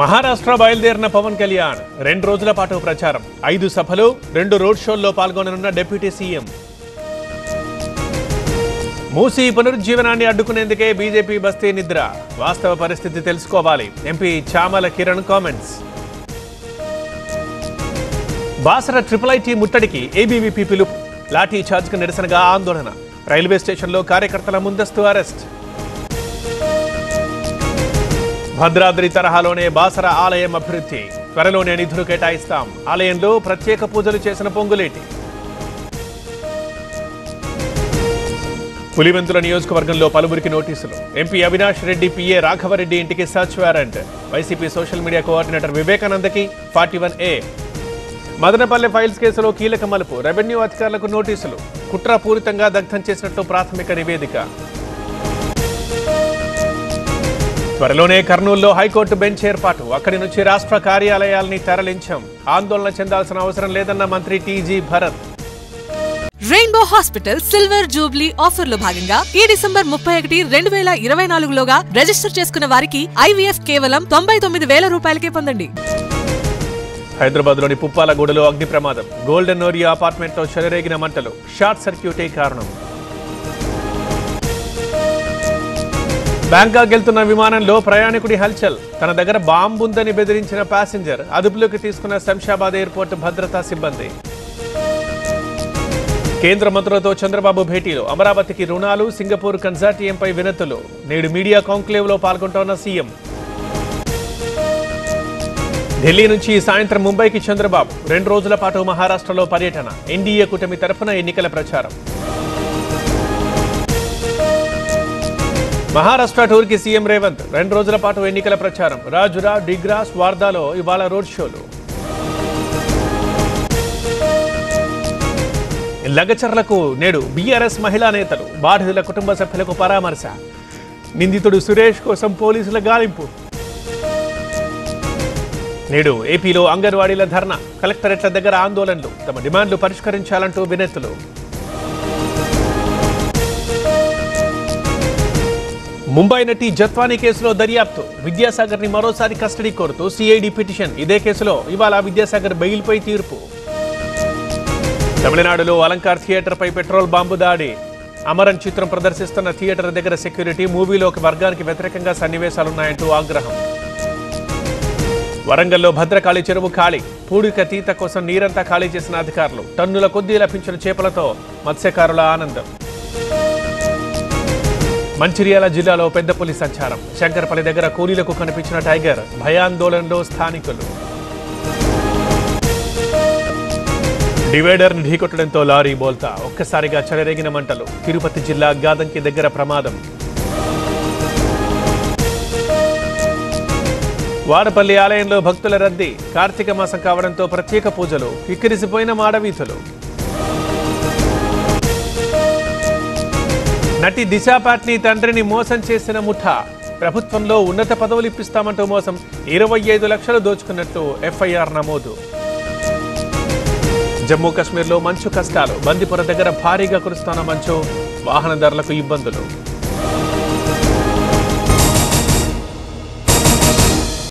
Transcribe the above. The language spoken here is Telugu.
మహారాష్ట్ర బయలుదేరిన పవన్ కళ్యాణ్ 2 రోజుల పాటు ప్రచారం 5 సభలు 2 రోడ్ షోల్లో పాల్గొననున్న డిప్యూటీ సీఎం. మూసీ పునరుజ్జీవనాన్ని అడ్డుకునేందుకే బీజేపీ బస్తీ నిద్ర, వాస్తవ పరిస్థితి తెలుసుకోవాలి MP Chamala Kiran comments. Basara IIIT ముట్టడికి ఏబీవీపీ పిలుపు, లాఠీ చార్జ్కు నిరసనగా ఆందోళన, రైల్వే స్టేషన్లో కార్యకర్తల ముందస్తు అరెస్ట్. భద్రాద్రి తరహాలోనే బాసర ఆలయం అభివృద్ధి, త్వరలోనే నిధులు కేటాయిస్తాం, ఆలయంలో ప్రత్యేక పూజలు చేసిన పొంగులేటి. పులివెందుల నియోజకవర్గంలో పలువురికి నోటీసులు, ఎంపీ అవినాష్ రెడ్డి పిఏ రాఘవరెడ్డి ఇంటికి search warrant, YCP social media coordinator వివేకానందకి 41A. Madanapalle files కేసులో కీలక మలుపు, రెవెన్యూ అధికారులకు నోటీసులు, కుట్రపూరితంగా దగ్ధం చేసినట్లు ప్రాథమిక నివేదిక. త్వరలోనే కర్నూలులో హైకోర్టు బెంచ్ ఏర్పాటు, అక్కడి నుంచి రాష్ట్ర కార్యాలయాల్ని తరలించాం, ఆందోళన చెందాల్సిన అవసరం లేదన్న మంత్రి TG Bharat. Rainbow hospital silver Jubilee ఆఫర్లో భాగంగా ఈ డిసెంబర్ 31, 2024లోగా రిజిస్టర్ చేసుకున్న వారికి IVF కేవలం 99,000 రూపాయలకే పొందండి. హైదరాబాద్లోని పుప్పాలగూడలో అగ్ని ప్రమాదం, గోల్డెన్ ఓరియా అపార్ట్మెంట్లో చెలరేగిన మంటలు, షార్ట్ సర్క్యూటే కారణం. బ్యాంకాక్ వెళ్తున్న విమానంలో ప్రయాణికుడి హల్చల్, తన దగ్గర బాంబుందని బెదిరించిన ప్యాసింజర్, అదుపులోకి తీసుకున్న శంషాబాద్ ఎయిర్పోర్ట్ భద్రతా సిబ్బంది. కేంద్ర మంత్రులతో చంద్రబాబు భేటీలో అమరావతికి రుణాలు, సింగపూర్ కన్సార్టియంపై వినతులు, నేడు మీడియా కాంక్లేవ్లో పాల్గొంటోన్న సీఎం. ఢిల్లీ నుంచి సాయంత్రం ముంబైకి చంద్రబాబు, 2 రోజుల పాటు మహారాష్ట్రలో పర్యటన, ఎన్డీఏ కూటమి తరఫున ఎన్నికల ప్రచారం. మహారాష్ట్ర టూర్కి సీఎం రేవంత్, 2 రోజుల పాటు ఎన్నికల ప్రచారం, రాజురా, డిగ్రాస్, వార్దాలో ఇవాళ రోడ్ షోలు. లగచర్లకు నేడు బీఆర్ఎస్ మహిళా నేతలు, బాధితుల కుటుంబ సభ్యులకు పరామర్శ, నిందితుడు సురేష్ కోసం పోలీసుల గాలింపు. నేడు ఏపీలో అంగన్వాడీల ధర్నా, కలెక్టరేట్ల దగ్గర ఆందోళనలు, తమ డిమాండ్లు పరిష్కరించాలంటూ వినతులు. ముంబై నటి జత్వానీ కేసులో దర్యాప్తు, విద్యాసాగర్ని మరోసారి కస్టడీ కోరుతూ సిఐడి పిటిషన్, ఇదే కేసులో ఇవాళ విద్యాసాగర్ బెయిల్పై తీర్పు. తమిళనాడులో అలంకార్ థియేటర్పై పెట్రోల్ బాంబు దాడి, అమరన్ చిత్రం ప్రదర్శిస్తున్న థియేటర్ దగ్గర సెక్యూరిటీ, మూవీలో ఒక వర్గానికి వ్యతిరేకంగా సన్నివేశాలున్నాయంటూ ఆగ్రహం. వరంగల్లో భద్రకాళి చెరువు ఖాళీ, పూడిక తీత కోసం నీరంతా ఖాళీ చేసిన అధికారులు, టన్నుల కొద్దీ లభించిన చేపలతో మత్స్యకారుల ఆనందం. మంచిర్యాల జిల్లాలో పెద్ద పులి సంచారం, శంకరపల్లి దగ్గర కూలీలకు కనిపించిన టైగర్, భయాందోళనలో స్థానికులు. డివైడర్ను ఢీకొట్టడంతో లారీ బోల్తా, ఒక్కసారిగా చెలరేగిన మంటలు, తిరుపతి జిల్లా గాదంకి దగ్గర ప్రమాదం. వాడపల్లి ఆలయంలో భక్తుల రద్దీ, కార్తీక మాసం కావడంతో ప్రత్యేక పూజలు, కిక్కిరిసిపోయిన మాడవీధులు. నటి దిశా పాట్నీ తండ్రిని మోసం చేసిన ముఠా, ప్రభుత్వంలో ఉన్నత పదవులు ఇప్పిస్తామంటూ మోసం, 25 లక్షలు దోచుకున్నట్లు FIR నమోదు. జమ్మూ కాశ్మీర్లో మంచు కష్టాలు, బందిపుర దగ్గర భారీగా కురుస్తున్న మంచు, వాహనదారులకు ఇబ్బందులు.